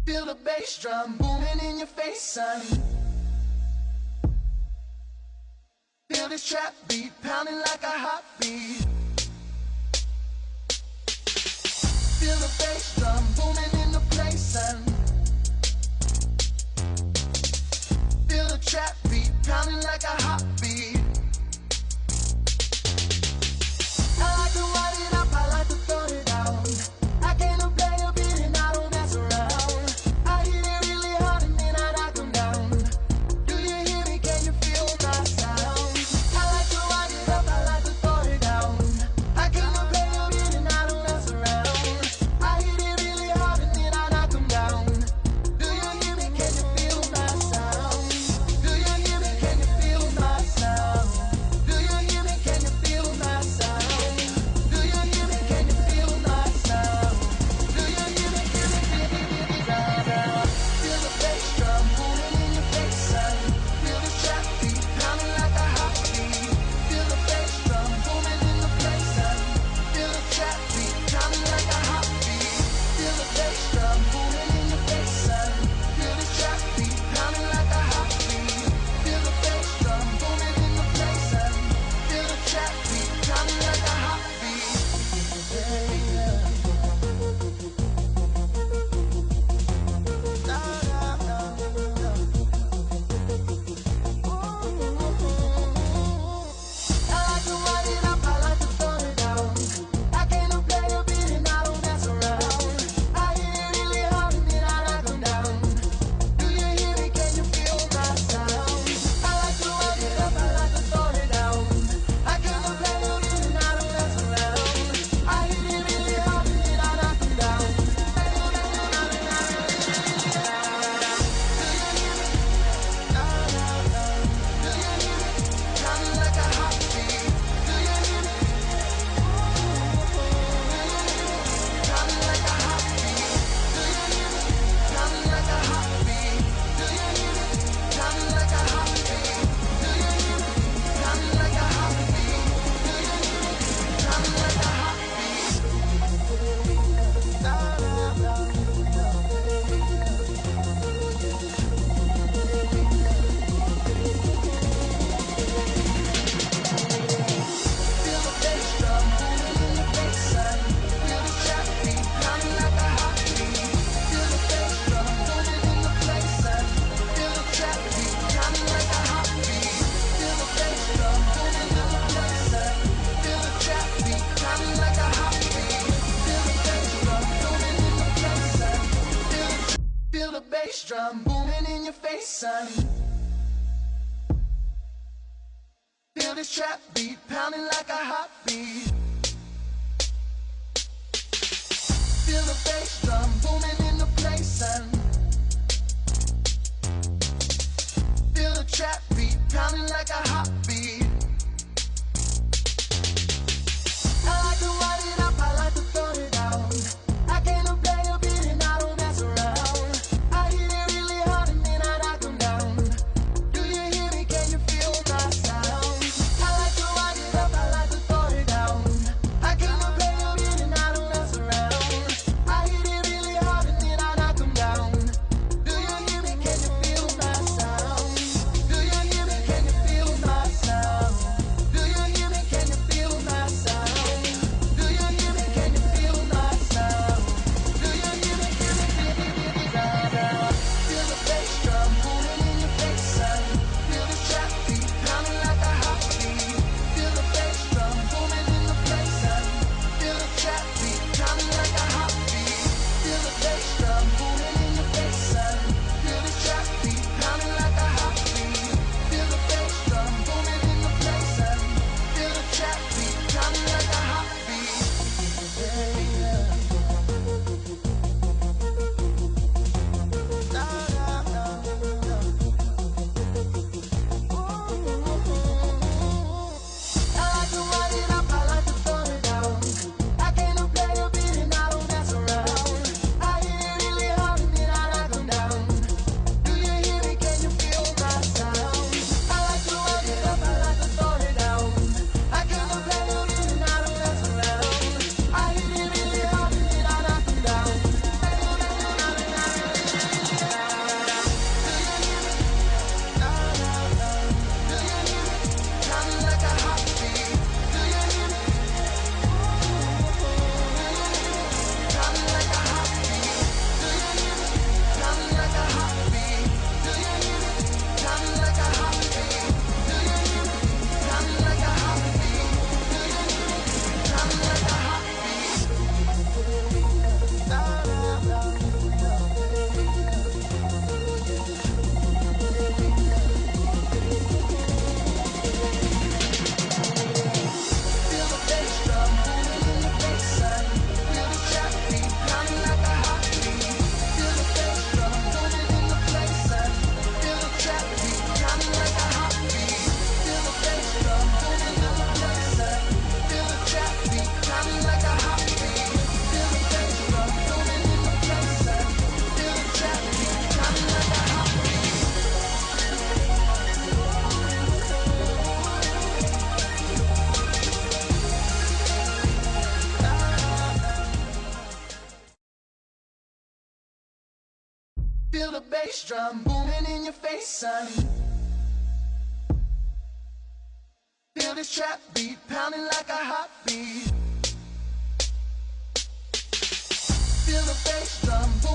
Feel the bass drum booming in your face, son. Feel this trap beat pounding like a heartbeat. Feel the bass drum booming in the place, son. Feel the trap beat pounding like a heartbeat. I like to wind it up, I like to throw it down. I came to play a beat and I don't mess around. I hit it really hard and then I knock them down. Do you hear me? Can you feel my sound? I like to wind it up, I like to throw it down. I came to play a beat and I don't mess around. I hit it really hard and then I knock them down. Do you hear me? Can you feel my sound? Do you hear me? Can you feel my sound? Do you hear me? Can you feel my sound? Do you hear me? Can you feel my sound? Do you hear me? Can you feel my sound? Feel the bass drum booming in your face, son. Feel the trap beat pounding like a heartbeat. Feel the bass drum booming in the place, son. Feel the trap beat pounding like a heartbeat. Feel the bass drum booming in your face, son. Feel the trap beat pounding like a heartbeat. Feel the bass drum booming in the place, son. Feel the trap beat pounding like a heartbeat. I like to wind it up, I like to throw it down. I came to play a beat and I don't mess around. I hit it really hard and then I knock them down. Do you hear me? Can you feel my sound? I like to wind it up, I like to throw it down. I came to play a beat and I don't mess around. I hit it really hard and then I knock them down. Do you hear me? Do you hear me? Pounding like a heartbeat. Do you hear me? Pounding like a heartbeat. Do you hear me? Pounding like a heartbeat. Do you hear me? Pounding like a heartbeat. Do you hear me? Pounding like a heartbeat. Do you hear me? Pounding like a Feel the bass drum booming in your face, son. Feel the trap beat pounding like a heartbeat. Feel the bass drum booming in the place, son. Feel the trap beat pounding like a heartbeat. Feel the bass drum booming in the place, son. Feel the trap beat pounding like a heartbeat. Feel the bass drum booming in the place, son. Feel the bass drum booming in your face, son. Feel this trap beat pounding like a heartbeat. Feel the bass drum booming in the place, son. Feel the trap beat pounding like a heartbeat. I like to wind it up, I like to throw it down. I came to play a beat and I don't mess around. I hit it really hard and then I knock them down. Do you hear me? Can you feel my sound? I like to wind it up, I like to throw it down. I came to play a beat and I don't mess around. I hit it really hard and then Feel the bass drum booming in your face, son. Feel this trap beat pounding like a heartbeat. Feel the bass drum.